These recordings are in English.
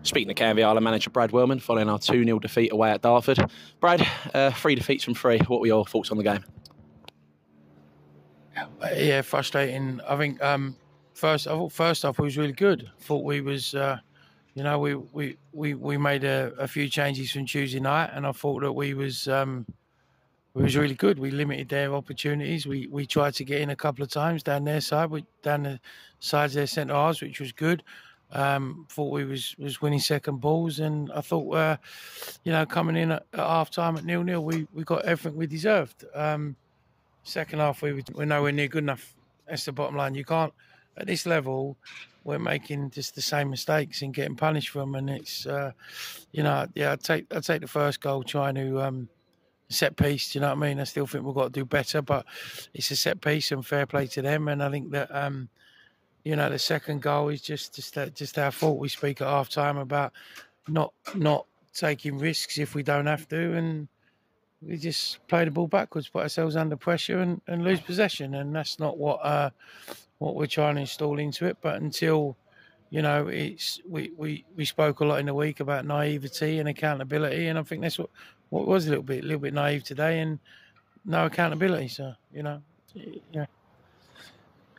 Speaking of Canvey, Island manager Brad Wellmen following our 2-0 defeat away at Dartford. Brad, 3 defeats from 3. What were your thoughts on the game? Yeah, frustrating. I think first off, we was really good. I thought we was, we made a few changes from Tuesday night, and I thought that we was really good. We limited their opportunities. We tried to get in a couple of times down their side, down the sides of their centre halves, which was good. Thought we was winning second balls, and I thought, coming in at half time at 0-0, we got everything we deserved. Second half, we're nowhere near good enough. That's the bottom line. You can't, at this level, we're making just the same mistakes and getting punished for them. And it's, I'd take the first goal trying to set piece. Do you know what I mean? I still think we've got to do better, but it's a set piece and fair play to them. And I think that, the second goal is just our fault. We speak at half time about not taking risks if we don't have to, and we just play the ball backwards, put ourselves under pressure and lose possession. And that's not what we're trying to install into it. But until, it's we spoke a lot in the week about naivety and accountability. And I think that's what was a little bit naive today, and no accountability. So, yeah.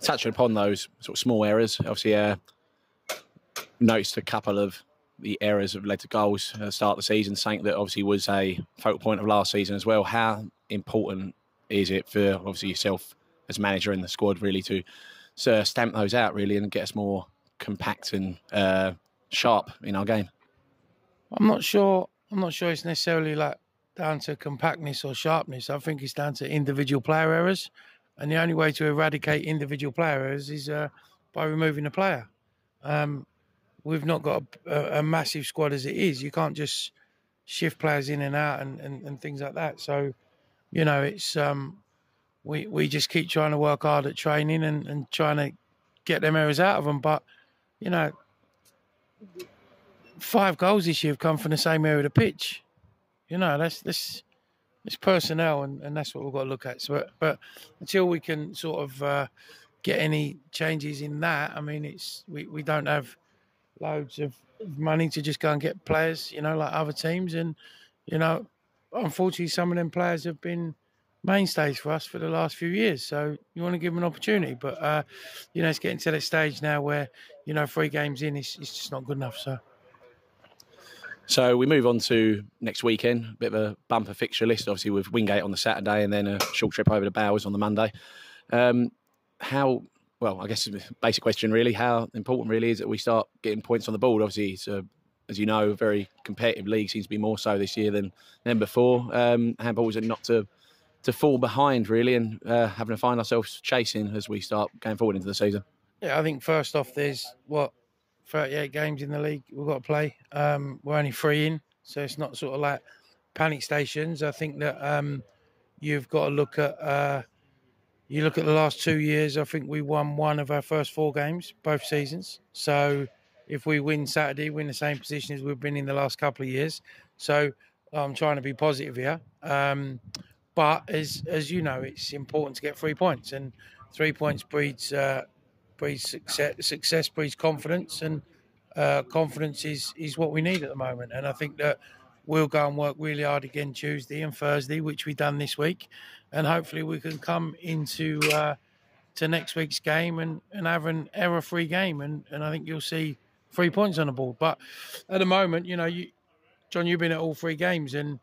Touching upon those sort of small errors, obviously noticed a couple of the errors have led to goals at the start of the season, something that obviously was a focal point of last season as well. How important is it for obviously yourself as manager and the squad really to stamp those out really and get us more compact and sharp in our game? I'm not sure it's necessarily like down to compactness or sharpness. I think it's down to individual player errors, and the only way to eradicate individual player errors is by removing the player. We've not got a massive squad as it is. You can't just shift players in and out and things like that. So, it's we just keep trying to work hard at training and trying to get them errors out of them. But, 5 goals this year have come from the same area of the pitch. That's personnel, and that's what we've got to look at. So, but until we can sort of get any changes in that, I mean, we don't have loads of money to just go and get players, like other teams. And, unfortunately, some of them players have been mainstays for us for the last few years. So you want to give them an opportunity. But, it's getting to that stage now where, 3 games in, it's just not good enough. So we move on to next weekend, a bit of a bumper fixture list, obviously with Wingate on the Saturday and then a short trip over to Bowers on the Monday. Well, I guess the basic question really, how important really is it we start getting points on the board? Obviously, it's as you know, a very competitive league, seems to be more so this year than before. Handball is not to fall behind really and having to find ourselves chasing as we start going forward into the season. Yeah, I think first off, there's 38 games in the league we've got to play. We're only 3 in, so it's not sort of like panic stations. I think that you've got to look at you look at the last 2 years. I think we won 1 of our first 4 games, both seasons. So if we win Saturday, we're in the same position as we've been in the last couple of years. So I'm trying to be positive here. But as you know, it's important to get 3 points, and 3 points breeds success breeds confidence, and confidence is what we need at the moment. And I think that we'll go and work really hard again Tuesday and Thursday, which we've done this week, and hopefully we can come into to next week's game and have an error-free game, and I think you'll see 3 points on the board. But at the moment, John, you've been at all 3 games, and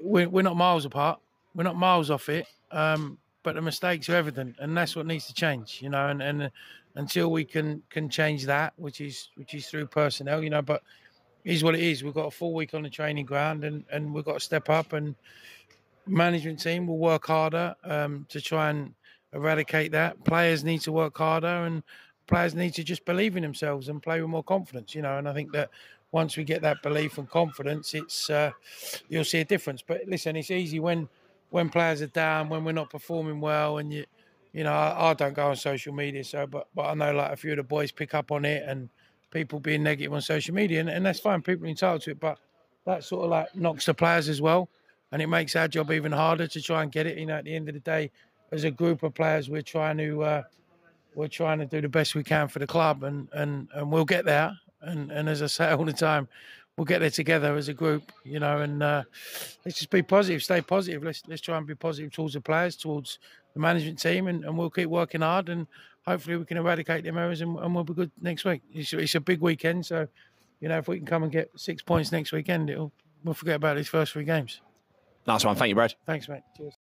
we're not miles apart. We're not miles off it. But the mistakes are evident, and that's what needs to change, and until we can change that, which is through personnel, but it is what it is. We've got a full week on the training ground, and we've got to step up, and management team will work harder to try and eradicate that. Players need to work harder, and players need to just believe in themselves and play with more confidence, and I think that once we get that belief and confidence, it's you'll see a difference. But listen, it's easy when players are down, when we're not performing well, and I don't go on social media, but I know like a few of the boys pick up on it, and people being negative on social media, and that's fine. People are entitled to it, but that sort of like knocks the players as well, and it makes our job even harder to try and get it. At the end of the day, as a group of players, we're trying to do the best we can for the club, and we'll get there. And as I say all the time, we'll get there together as a group, you know, and let's just be positive, stay positive. Let's try and be positive towards the players, towards the management team, and we'll keep working hard, and hopefully we can eradicate them errors, and we'll be good next week. It's a big weekend, so, you know, if we can come and get 6 points next weekend, we'll forget about these first 3 games. Nice one. Thank you, Brad. Thanks, mate. Cheers.